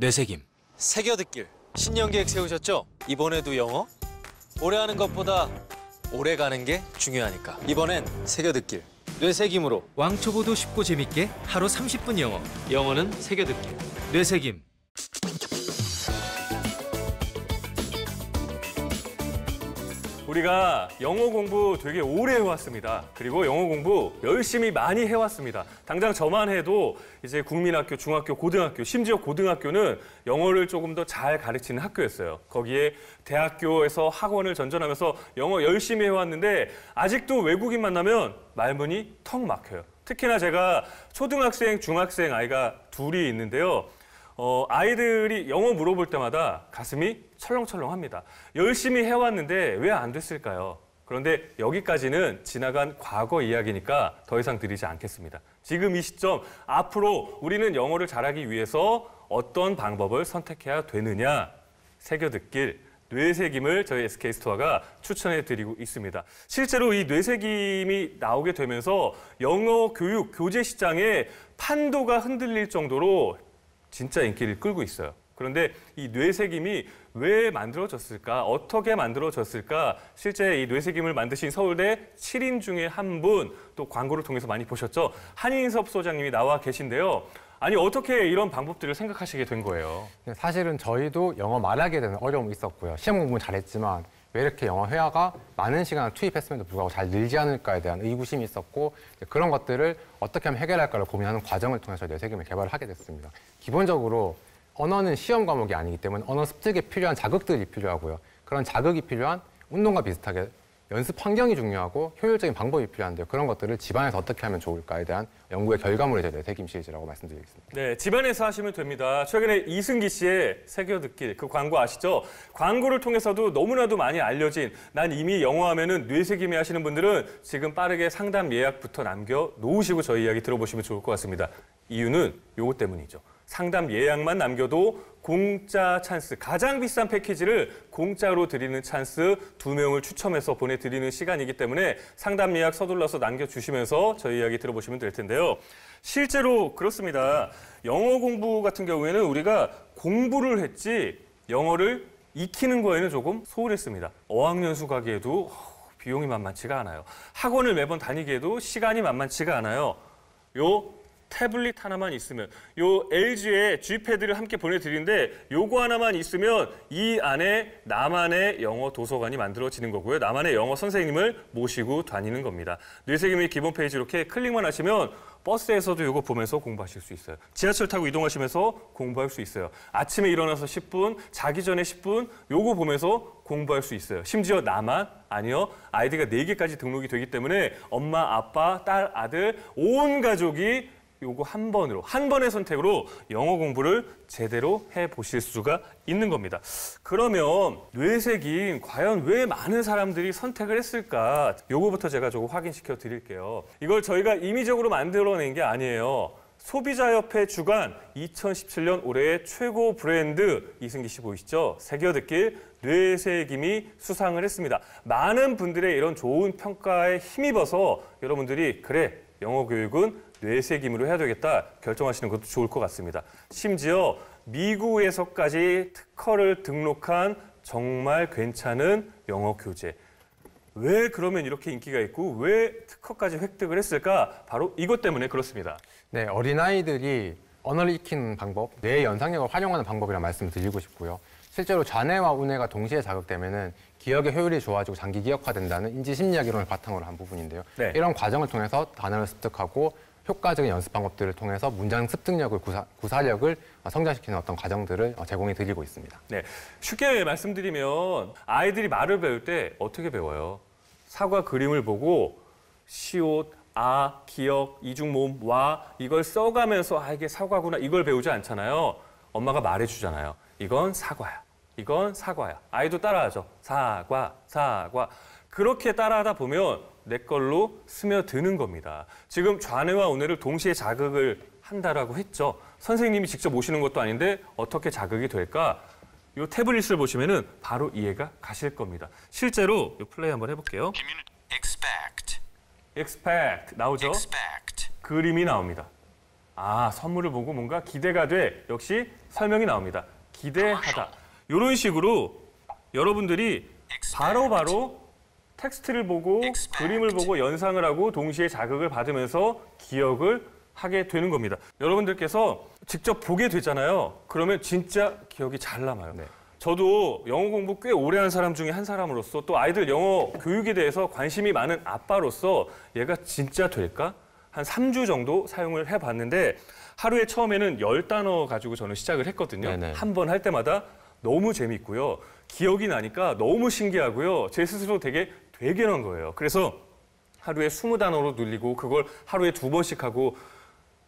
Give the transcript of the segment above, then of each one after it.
뇌새김. 새겨듣길. 신년 계획 세우셨죠? 이번에도 영어? 오래 하는 것보다 오래 가는 게 중요하니까. 이번엔 새겨듣길. 뇌새김으로. 왕초보도 쉽고 재밌게 하루 30분 영어. 영어는 새겨듣길. 뇌새김. 우리가 영어 공부 되게 오래 해왔습니다. 그리고 영어 공부 열심히 많이 해왔습니다. 당장 저만 해도 이제 국민학교, 중학교, 고등학교, 심지어 고등학교는 영어를 조금 더 잘 가르치는 학교였어요. 거기에 대학교에서 학원을 전전하면서 영어 열심히 해왔는데 아직도 외국인 만나면 말문이 턱 막혀요. 특히나 제가 초등학생, 중학생 아이가 둘이 있는데요. 아이들이 영어 물어볼 때마다 가슴이 철렁철렁합니다. 열심히 해왔는데 왜 안 됐을까요? 그런데 여기까지는 지나간 과거 이야기니까 더 이상 드리지 않겠습니다. 지금 이 시점, 앞으로 우리는 영어를 잘하기 위해서 어떤 방법을 선택해야 되느냐, 새겨듣길, 뇌새김을 저희 SK스토어가 추천해드리고 있습니다. 실제로 이 뇌새김이 나오게 되면서 영어 교육, 교재 시장에 판도가 흔들릴 정도로 진짜 인기를 끌고 있어요. 그런데 이 뇌새김이 왜 만들어졌을까? 어떻게 만들어졌을까? 실제 이 뇌새김을 만드신 서울대 7인 중에 한 분, 또 광고를 통해서 많이 보셨죠? 한인섭 소장님이 나와 계신데요. 아니, 어떻게 이런 방법들을 생각하시게 된 거예요? 사실은 저희도 영어 말하게 되는 어려움이 있었고요. 시험 공부는 잘했지만 왜 이렇게 영어 회화가 많은 시간을 투입했음에도 불구하고 잘 늘지 않을까에 대한 의구심이 있었고, 그런 것들을 어떻게 하면 해결할까를 고민하는 과정을 통해서 뇌새김을 개발을 하게 됐습니다. 기본적으로 언어는 시험 과목이 아니기 때문에 언어 습득에 필요한 자극들이 필요하고요. 그런 자극이 필요한 운동과 비슷하게 연습 환경이 중요하고 효율적인 방법이 필요한데요. 그런 것들을 집안에서 어떻게 하면 좋을까에 대한 연구의 결과물이 뇌새김 시리즈라고 말씀드리겠습니다. 네, 집안에서 하시면 됩니다. 최근에 이승기 씨의 새겨듣길, 그 광고 아시죠? 광고를 통해서도 너무나도 많이 알려진, 난 이미 영어 하면은 뇌새김이 하시는 분들은 지금 빠르게 상담 예약부터 남겨놓으시고 저희 이야기 들어보시면 좋을 것 같습니다. 이유는 요거 때문이죠. 상담 예약만 남겨도 공짜 찬스, 가장 비싼 패키지를 공짜로 드리는 찬스 2명을 추첨해서 보내드리는 시간이기 때문에 상담 예약 서둘러서 남겨주시면서 저희 이야기 들어보시면 될 텐데요. 실제로 그렇습니다. 영어 공부 같은 경우에는 우리가 공부를 했지 영어를 익히는 거에는 조금 소홀했습니다. 어학연수 가기에도 비용이 만만치가 않아요. 학원을 매번 다니기에도 시간이 만만치가 않아요. 태블릿 하나만 있으면, 요 LG의 G패드를 함께 보내드리는데 요거 하나만 있으면 이 안에 나만의 영어 도서관이 만들어지는 거고요. 나만의 영어 선생님을 모시고 다니는 겁니다. 뇌새김의 기본 페이지 이렇게 클릭만 하시면 버스에서도 요거 보면서 공부하실 수 있어요. 지하철 타고 이동하시면서 공부할 수 있어요. 아침에 일어나서 10분, 자기 전에 10분 요거 보면서 공부할 수 있어요. 심지어 나만? 아니요. 아이디가 4개까지 등록이 되기 때문에 엄마, 아빠, 딸, 아들 온 가족이 요거 한 번의 선택으로 영어 공부를 제대로 해보실 수가 있는 겁니다. 그러면 뇌새김 과연 왜 많은 사람들이 선택을 했을까? 요거부터 제가 조금 확인시켜 드릴게요. 이걸 저희가 임의적으로 만들어낸 게 아니에요. 소비자협회 주간 2017년 올해의 최고 브랜드 이승기 씨 보이시죠? 새겨듣길 뇌새김이 수상을 했습니다. 많은 분들의 이런 좋은 평가에 힘입어서 여러분들이 그래, 영어 교육은 뇌새김으로 해야 되겠다 결정하시는 것도 좋을 것 같습니다. 심지어 미국에서까지 특허를 등록한 정말 괜찮은 영어 교재. 왜 그러면 이렇게 인기가 있고 왜 특허까지 획득을 했을까? 바로 이것 때문에 그렇습니다. 네, 어린아이들이 언어를 익히는 방법, 뇌의 연상력을 활용하는 방법이라는 말씀을 드리고 싶고요. 실제로 좌뇌와 우뇌가 동시에 자극되면은 기억의 효율이 좋아지고 장기 기억화된다는 인지심리학 이론을 바탕으로 한 부분인데요. 네. 이런 과정을 통해서 단어를 습득하고 효과적인 연습 방법들을 통해서 문장 습득력을, 구사력을 성장시키는 어떤 과정들을 제공해 드리고 있습니다. 네, 쉽게 말씀드리면 아이들이 말을 배울 때 어떻게 배워요? 사과 그림을 보고 시옷, 아, 기억, 이중모음, 와 이걸 써가면서 이게 사과구나 이걸 배우지 않잖아요. 엄마가 말해주잖아요. 이건 사과야. 이건 사과야. 아이도 따라하죠. 사과, 사과. 그렇게 따라하다 보면 내 걸로 스며드는 겁니다. 지금 좌뇌와 우뇌를 동시에 자극을 한다라고 했죠. 선생님이 직접 오시는 것도 아닌데 어떻게 자극이 될까? 이 태블릿을 보시면은 바로 이해가 가실 겁니다. 실제로 이 플레이 한번 해볼게요. expect expect 나오죠? expect 그림이 나옵니다. 아, 선물을 보고 뭔가 기대가 돼. 역시 설명이 나옵니다. 기대하다. 이런 식으로 여러분들이 바로바로 텍스트를 보고 그림을 보고 연상을 하고 동시에 자극을 받으면서 기억을 하게 되는 겁니다. 여러분들께서 직접 보게 되잖아요. 그러면 진짜 기억이 잘 남아요. 네. 저도 영어 공부 꽤 오래 한 사람 중에 한 사람으로서 또 아이들 영어 교육에 대해서 관심이 많은 아빠로서 얘가 진짜 될까? 한 3주 정도 사용을 해봤는데 하루에 처음에는 10단어 가지고 저는 시작을 했거든요. 네네. 한 번 할 때마다 너무 재밌고요. 기억이 나니까 너무 신기하고요. 제 스스로 되게 되게난 거예요. 그래서 하루에 20단어로 늘리고 그걸 하루에 2번씩 하고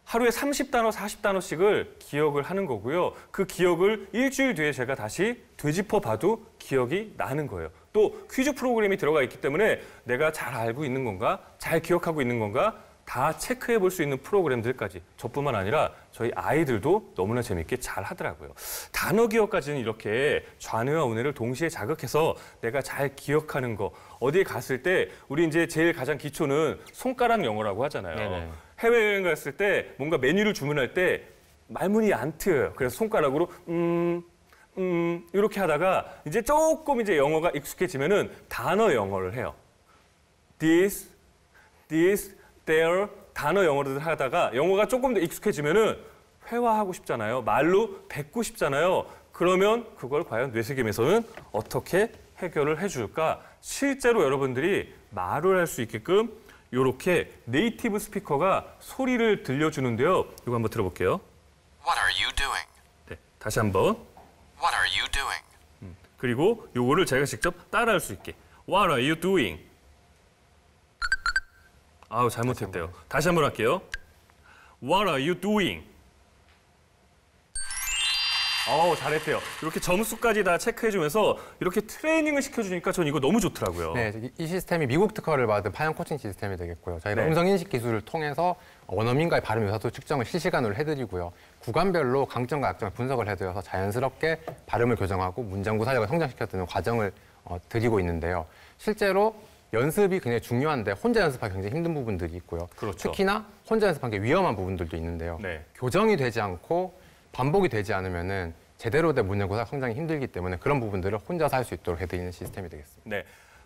하루에 30단어, 40단어씩을 기억을 하는 거고요. 그 기억을 일주일 뒤에 제가 다시 되짚어 봐도 기억이 나는 거예요. 또 퀴즈 프로그램이 들어가 있기 때문에 내가 잘 알고 있는 건가, 잘 기억하고 있는 건가 다 체크해 볼 수 있는 프로그램들까지 저뿐만 아니라 저희 아이들도 너무나 재밌게 잘 하더라고요. 단어 기억까지는 이렇게 좌뇌와 우뇌를 동시에 자극해서 내가 잘 기억하는 거 어디에 갔을 때 우리 이제 제일 가장 기초는 손가락 영어라고 하잖아요. 네네. 해외여행 갔을 때 뭔가 메뉴를 주문할 때 말문이 안 트여요. 그래서 손가락으로 이렇게 하다가 이제 조금 이제 영어가 익숙해지면은 단어 영어를 해요. this, there 단어 영어를 하다가 영어가 조금 더 익숙해지면은 회화하고 싶잖아요. 말로 뱉고 싶잖아요. 그러면 그걸 과연 뇌세겜에서는 어떻게 해결을 해줄까? 실제로 여러분들이 말을 할 수 있게끔 이렇게 네이티브 스피커가 소리를 들려주는데요. 이거 한번 들어볼게요. What are you doing? 네, 다시 한번. What are you doing? 그리고 요거를 제가 직접 따라할 수 있게. What are you doing? 아우, 잘못했대요. 다시 한번 할게요. What are you doing? 잘했대요. 이렇게 점수까지 다 체크해주면서 이렇게 트레이닝을 시켜주니까 전 이거 너무 좋더라고요. 네, 이 시스템이 미국 특허를 받은 파형 코칭 시스템이 되겠고요. 저희가 네. 음성 인식 기술을 통해서 원어민과의 발음 유사도 측정을 실시간으로 해드리고요. 구간별로 강점과 약점을 분석을 해드려서 자연스럽게 발음을 교정하고 문장 구사력을 성장시켜드리는 과정을 드리고 있는데요. 실제로 연습이 굉장히 중요한데 혼자 연습하기 굉장히 힘든 부분들이 있고요. 그렇죠. 특히나 혼자 연습하기 게 위험한 부분들도 있는데요. 네. 교정이 되지 않고 반복이 되지 않으면은 제대로 된 문장 구사 성장이 힘들기 때문에 그런 부분들을 혼자서 할 수 있도록 해드리는 시스템이 되겠습니다. 네,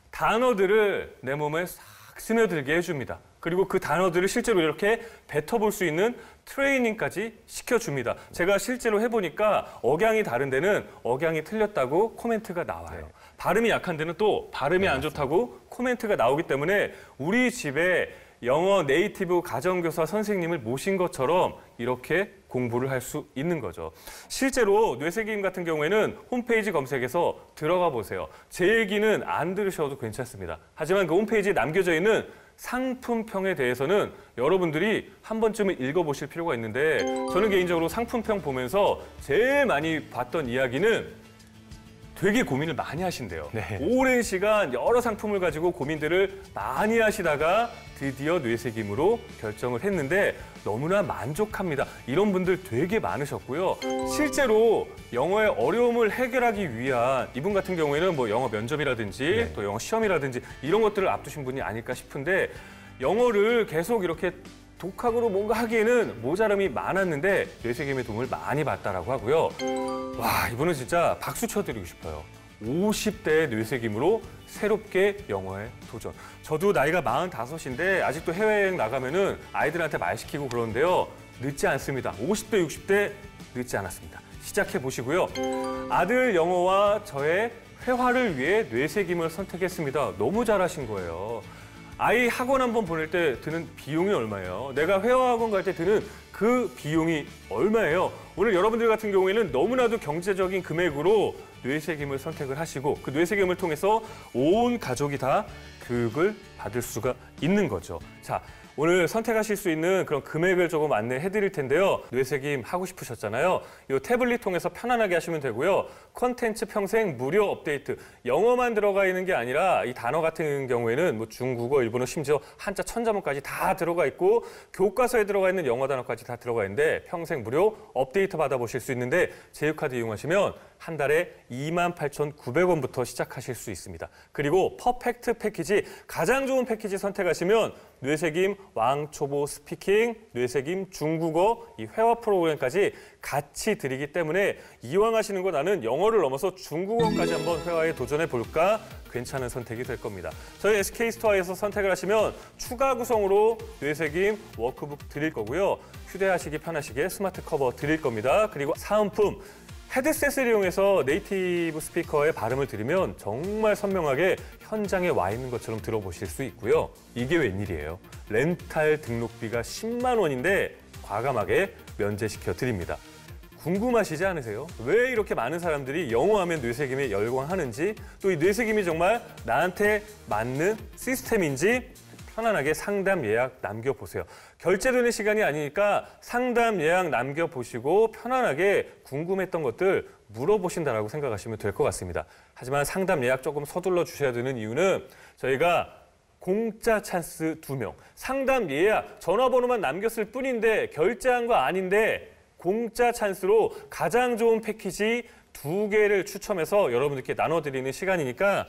단어들을 내 몸에 싹 스며들게 해줍니다. 그리고 그 단어들을 실제로 이렇게 뱉어볼 수 있는 트레이닝까지 시켜줍니다. 제가 실제로 해보니까 억양이 다른 데는 억양이 틀렸다고 코멘트가 나와요. 발음이 약한 데는 또 발음이 안 좋다고 코멘트가 나오기 때문에 우리 집에 영어 네이티브 가정교사 선생님을 모신 것처럼 이렇게 공부를 할 수 있는 거죠. 실제로 뇌세기임 같은 경우에는 홈페이지 검색에서 들어가 보세요. 제 얘기는 안 들으셔도 괜찮습니다. 하지만 그 홈페이지에 남겨져 있는 상품평에 대해서는 여러분들이 한 번쯤은 읽어보실 필요가 있는데 저는 개인적으로 상품평 보면서 제일 많이 봤던 이야기는 되게 고민을 많이 하신대요. 네. 오랜 시간 여러 상품을 가지고 고민들을 많이 하시다가 드디어 뇌세김으로 결정을 했는데 너무나 만족합니다. 이런 분들 되게 많으셨고요. 실제로 영어의 어려움을 해결하기 위한 이분 같은 경우에는 뭐 영어 면접이라든지 또 영어 시험이라든지 이런 것들을 앞두신 분이 아닐까 싶은데 영어를 계속 이렇게 독학으로 뭔가 하기에는 모자람이 많았는데 뇌세김의 도움을 많이 받다라고 하고요. 와, 이분은 진짜 박수 쳐드리고 싶어요. 50대의 뇌세김으로 새롭게 영어에 도전. 저도 나이가 45인데 아직도 해외여행 나가면은 아이들한테 말 시키고 그러는데요. 늦지 않습니다. 50대, 60대 늦지 않았습니다. 시작해 보시고요. 아들 영어와 저의 회화를 위해 뇌세김을 선택했습니다. 너무 잘하신 거예요. 아이 학원 한번 보낼 때 드는 비용이 얼마예요? 내가 회화학원 갈 때 드는 그 비용이 얼마예요? 오늘 여러분들 같은 경우에는 너무나도 경제적인 금액으로 뇌세김을 선택을 하시고 그 뇌세김을 통해서 온 가족이 다 교육을 받을 수가 있는 거죠. 자, 오늘 선택하실 수 있는 그런 금액을 조금 안내해 드릴 텐데요. 뇌세김 하고 싶으셨잖아요. 이 태블릿 통해서 편안하게 하시면 되고요. 콘텐츠 평생 무료 업데이트. 영어만 들어가 있는 게 아니라 이 단어 같은 경우에는 뭐 중국어, 일본어, 심지어 한자, 천자문까지 다 들어가 있고 교과서에 들어가 있는 영어 단어까지 다 들어가 있는데 평생 무료 업데이트 받아보실 수 있는데 제휴카드 이용하시면 한 달에 28,900원부터 시작하실 수 있습니다. 그리고 퍼펙트 패키지, 가장 좋은 패키지 선택하시면 뇌새김 왕초보 스피킹, 뇌새김 중국어, 이 회화 프로그램까지 같이 드리기 때문에 이왕 하시는 거 나는 영어를 넘어서 중국어까지 한번 회화에 도전해 볼까? 괜찮은 선택이 될 겁니다. 저희 SK스토어에서 선택을 하시면 추가 구성으로 뇌새김 워크북 드릴 거고요. 휴대하시기 편하시게 스마트 커버 드릴 겁니다. 그리고 사은품, 헤드셋을 이용해서 네이티브 스피커의 발음을 들으면 정말 선명하게 현장에 와 있는 것처럼 들어보실 수 있고요. 이게 웬일이에요? 렌탈 등록비가 10만 원인데 과감하게 면제시켜 드립니다. 궁금하시지 않으세요? 왜 이렇게 많은 사람들이 영어하면 뇌새김에 열광하는지, 또 이 뇌새김이 정말 나한테 맞는 시스템인지 편안하게 상담 예약 남겨보세요. 결제되는 시간이 아니니까 상담 예약 남겨보시고 편안하게 궁금했던 것들 물어보신다라고 생각하시면 될 것 같습니다. 하지만 상담 예약 조금 서둘러 주셔야 되는 이유는 저희가 공짜 찬스 2명, 상담 예약 전화번호만 남겼을 뿐인데 결제한 거 아닌데 공짜 찬스로 가장 좋은 패키지 2개를 추첨해서 여러분들께 나눠드리는 시간이니까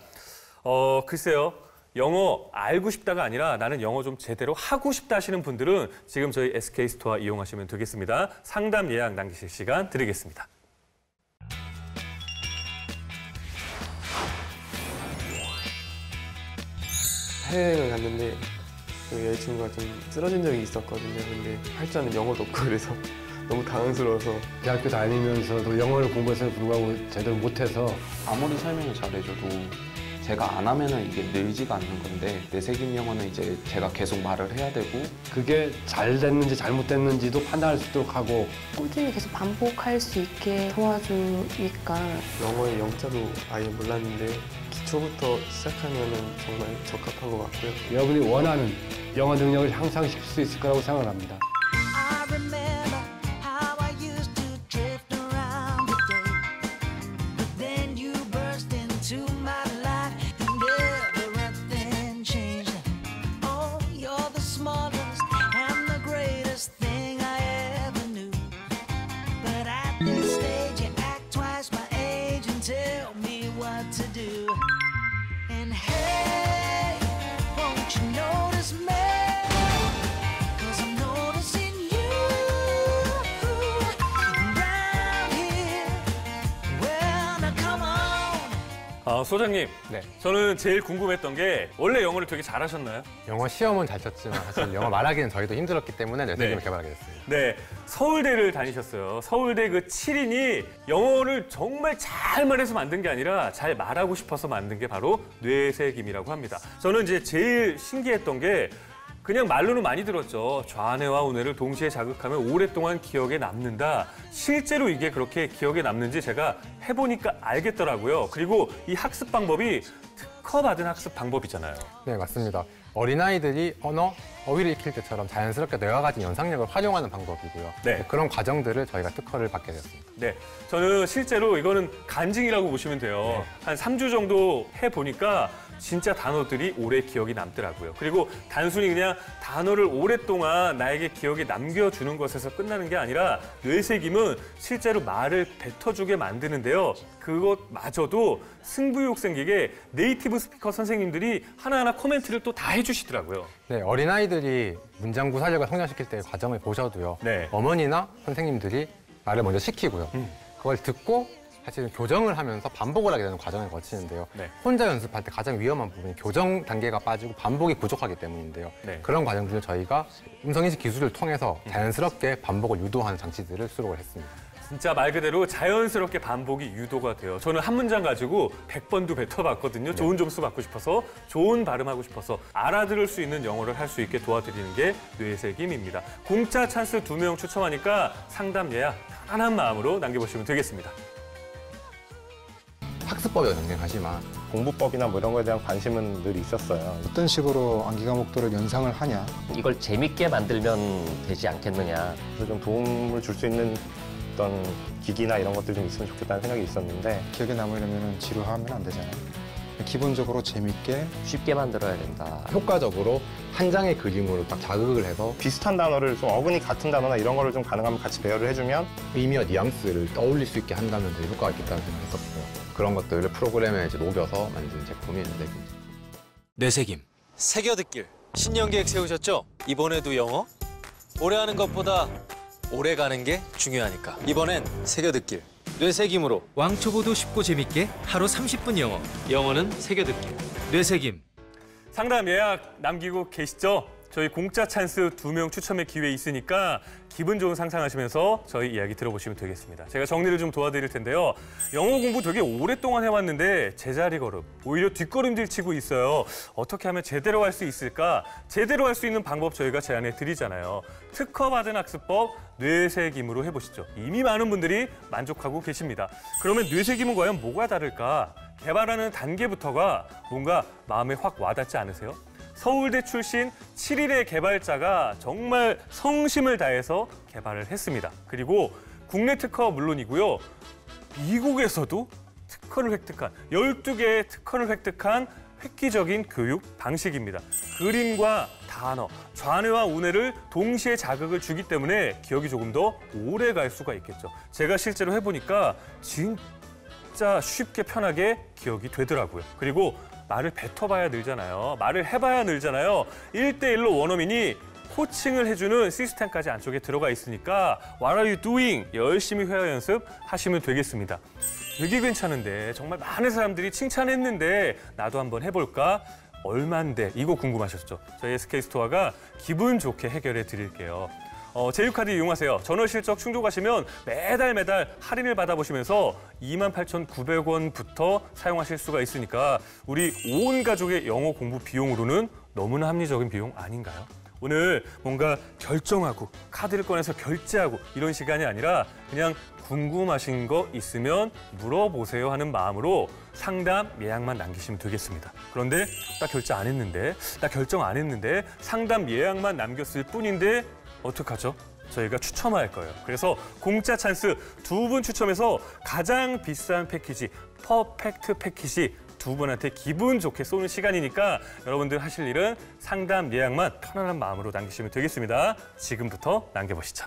글쎄요. 영어 알고 싶다가 아니라 나는 영어 좀 제대로 하고 싶다 하시는 분들은 지금 저희 SK스토어 이용하시면 되겠습니다. 상담 예약 남기실 시간 드리겠습니다. 해외여행을 갔는데 그 여자친구가 좀 쓰러진 적이 있었거든요. 근데 할 줄 아는 영어도 없고 그래서 너무 당황스러워서 대학교 다니면서도 영어를 공부했음에도 불구하고 제대로 못해서 아무리 설명을 잘해줘도 제가 안 하면은 이게 늘지가 않는 건데 뇌새김 영어는 이제 제가 계속 말을 해야 되고 그게 잘 됐는지 잘못됐는지도 판단할 수 있도록 하고 꾸준히 계속 반복할 수 있게 도와주니까 영어의 영자도 아예 몰랐는데 기초부터 시작하면은 정말 적합한 것 같고요. 여러분이 원하는 영어 능력을 향상시킬 수 있을 거라고 생각합니다. I remember how I used to drift around the day, but then you burst into my life and everything changed. Oh, you're the smartest and the greatest thing I ever knew. But at this stage, you act twice my age and tell me what to do. And hey, won't you notice me? 소장님, 네. 저는 제일 궁금했던 게 원래 영어를 되게 잘하셨나요? 영어 시험은 잘 쳤지만 사실 영어 말하기는 저희도 힘들었기 때문에 뇌새김을 네. 개발하게 됐어요. 네, 서울대를 다니셨어요. 서울대 그 7인이 영어를 정말 잘 말해서 만든 게 아니라 잘 말하고 싶어서 만든 게 바로 뇌새김이라고 합니다. 저는 이제 제일 신기했던 게 그냥 말로는 많이 들었죠. 좌뇌와 우뇌를 동시에 자극하면 오랫동안 기억에 남는다. 실제로 이게 그렇게 기억에 남는지 제가 해보니까 알겠더라고요. 그리고 이 학습 방법이 특허받은 학습 방법이잖아요. 네, 맞습니다. 어린아이들이 어휘를 익힐 때처럼 자연스럽게 뇌가 가진 연상력을 활용하는 방법이고요. 네. 그런 과정들을 저희가 특허를 받게 됐습니다. 네, 저는 실제로 이거는 간증이라고 보시면 돼요. 네. 한 3주 정도 해보니까 진짜 단어들이 오래 기억이 남더라고요. 그리고 단순히 그냥 단어를 오랫동안 나에게 기억에 남겨주는 것에서 끝나는 게 아니라 뇌새김은 실제로 말을 뱉어주게 만드는데요. 그것마저도 승부욕 생기게 네이티브 스피커 선생님들이 하나하나 코멘트를 또 다 해주시더라고요. 네, 어린아이들이 문장 구사력을 성장시킬 때의 과정을 보셔도요. 네. 어머니나 선생님들이 말을 먼저 시키고요. 그걸 듣고 사실은 교정을 하면서 반복을 하게 되는 과정을 거치는데요. 네. 혼자 연습할 때 가장 위험한 부분이 교정 단계가 빠지고 반복이 부족하기 때문인데요. 네. 그런 과정들을 저희가 음성인식 기술을 통해서 자연스럽게 반복을 유도하는 장치들을 수록을 했습니다. 진짜 말 그대로 자연스럽게 반복이 유도가 돼요. 저는 한 문장 가지고 100번도 뱉어봤거든요. 좋은 점수 받고 싶어서, 좋은 발음하고 싶어서 알아들을 수 있는 영어를 할 수 있게 도와드리는 게 뇌새김입니다. 공짜 찬스 2명 추첨하니까 상담 예약 편안한 마음으로 남겨보시면 되겠습니다. 학습법이 경쟁하지만 공부법이나 뭐 이런 거에 대한 관심은 늘 있었어요. 어떤 식으로 암기 과목들을 연상을 하냐. 이걸 재밌게 만들면 되지 않겠느냐. 그래서 좀 도움을 줄 수 있는 어떤 기기나 이런 것들 좀 있으면 좋겠다는 생각이 있었는데 기억에 남으려면 지루하면 안 되잖아요. 기본적으로 재밌게 쉽게 만들어야 된다. 효과적으로 한 장의 그림으로 딱 자극을 해서 비슷한 단어를 좀 어근이 같은 단어나 이런 거를 좀 가능하면 같이 배열을 해주면 의미와 뉘앙스를 떠올릴 수 있게 한다면 되게 효과가 있겠다는 생각했었고 그런 것들을 프로그램에 이제 녹여서 만든 제품이 뇌세김. 뇌세김, 새겨듣길. 신년 계획 세우셨죠? 이번에도 영어? 오래 하는 것보다 오래 가는 게 중요하니까. 이번엔 새겨듣길. 뇌세김으로 왕초보도 쉽고 재밌게 하루 30분 영어. 영어는 새겨듣길. 뇌세김. 상담 예약 남기고 계시죠? 저희 공짜 찬스 2명 추첨의 기회 있으니까 기분 좋은 상상하시면서 저희 이야기 들어보시면 되겠습니다. 제가 정리를 좀 도와드릴 텐데요. 영어 공부 되게 오랫동안 해왔는데 제자리 걸음, 오히려 뒷걸음질 치고 있어요. 어떻게 하면 제대로 할 수 있을까? 제대로 할 수 있는 방법 저희가 제안해 드리잖아요. 특허받은 학습법 뇌세김으로 해보시죠. 이미 많은 분들이 만족하고 계십니다. 그러면 뇌세김은 과연 뭐가 다를까? 개발하는 단계부터가 뭔가 마음에 확 와닿지 않으세요? 서울대 출신 7일의 개발자가 정말 성심을 다해서 개발을 했습니다. 그리고 국내 특허 물론이고요. 미국에서도 특허를 획득한 12개의 특허를 획득한 획기적인 교육 방식입니다. 그림과 단어, 좌뇌와 우뇌를 동시에 자극을 주기 때문에 기억이 조금 더 오래 갈 수가 있겠죠. 제가 실제로 해보니까 진짜 쉽게 편하게 기억이 되더라고요. 그리고 말을 뱉어봐야 늘잖아요. 말을 해봐야 늘잖아요. 1대1로 원어민이 코칭을 해주는 시스템까지 안쪽에 들어가 있으니까 What are you doing? 열심히 회화 연습하시면 되겠습니다. 되게 괜찮은데 정말 많은 사람들이 칭찬했는데 나도 한번 해볼까? 얼만데? 이거 궁금하셨죠? 저희 SK스토어가 기분 좋게 해결해 드릴게요. 제휴카드 이용하세요. 전월 실적 충족하시면 매달 할인을 받아보시면서 28,900원부터 사용하실 수가 있으니까 우리 온 가족의 영어 공부 비용으로는 너무나 합리적인 비용 아닌가요? 오늘 뭔가 결정하고 카드를 꺼내서 결제하고 이런 시간이 아니라 그냥 궁금하신 거 있으면 물어보세요 하는 마음으로 상담 예약만 남기시면 되겠습니다. 그런데 나 결제 안 했는데, 나 결정 안 했는데 상담 예약만 남겼을 뿐인데 어떡하죠? 저희가 추첨할 거예요. 그래서 공짜 찬스 2분 추첨해서 가장 비싼 패키지, 퍼펙트 패키지 2분한테 기분 좋게 쏘는 시간이니까 여러분들 하실 일은 상담 예약만 편안한 마음으로 남기시면 되겠습니다. 지금부터 남겨보시죠.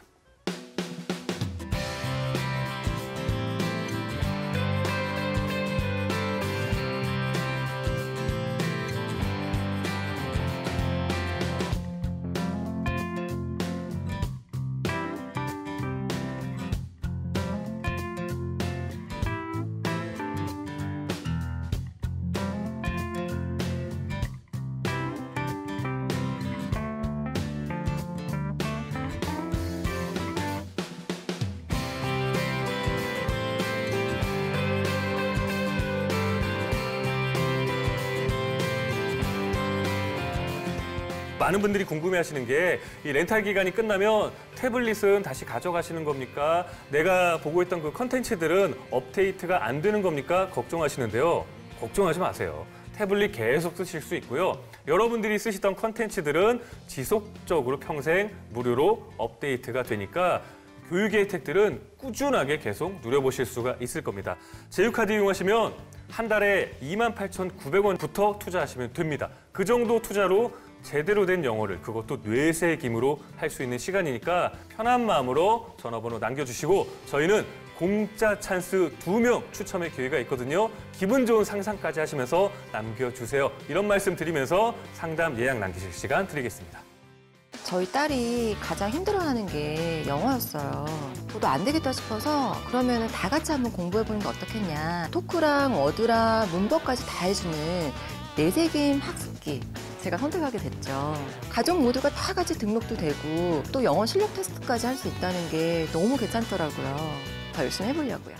많은 분들이 궁금해하시는 게 이 렌탈 기간이 끝나면 태블릿은 다시 가져가시는 겁니까? 내가 보고 있던 그 컨텐츠들은 업데이트가 안 되는 겁니까? 걱정하시는데요. 걱정하지 마세요. 태블릿 계속 쓰실 수 있고요. 여러분들이 쓰시던 컨텐츠들은 지속적으로 평생 무료로 업데이트가 되니까 교육의 혜택들은 꾸준하게 계속 누려보실 수가 있을 겁니다. 제휴카드 이용하시면 한 달에 28,900원부터 투자하시면 됩니다. 그 정도 투자로 제대로 된 영어를, 그것도 뇌세김으로 할 수 있는 시간이니까 편한 마음으로 전화번호 남겨주시고 저희는 공짜 찬스 2명 추첨의 기회가 있거든요. 기분 좋은 상상까지 하시면서 남겨주세요. 이런 말씀 드리면서 상담 예약 남기실 시간 드리겠습니다. 저희 딸이 가장 힘들어하는 게 영어였어요. 저도 안 되겠다 싶어서 그러면 다 같이 한번 공부해보는 게 어떻겠냐. 토크랑 워드랑 문법까지 다 해주는 뇌세김 학습기. 제가 선택하게 됐죠. 가족 모두가 다 같이 등록도 되고 또 영어 실력 테스트까지 할 수 있다는 게 너무 괜찮더라고요. 더 열심히 해보려고요.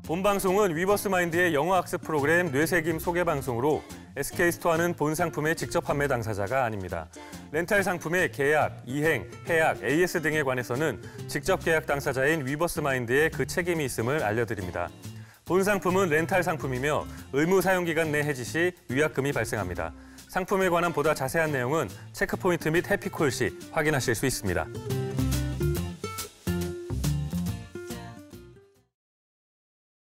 본 방송은 위버스마인드의 영어 학습 프로그램 뇌세김 소개 방송으로 SK스토어는 본 상품의 직접 판매 당사자가 아닙니다. 렌탈 상품의 계약, 이행, 해약, AS 등에 관해서는 직접 계약 당사자인 위버스마인드의 그 책임이 있음을 알려드립니다. 본 상품은 렌탈 상품이며 의무 사용 기간 내 해지 시 위약금이 발생합니다. 상품에 관한 보다 자세한 내용은 체크포인트 및 해피콜 시 확인하실 수 있습니다.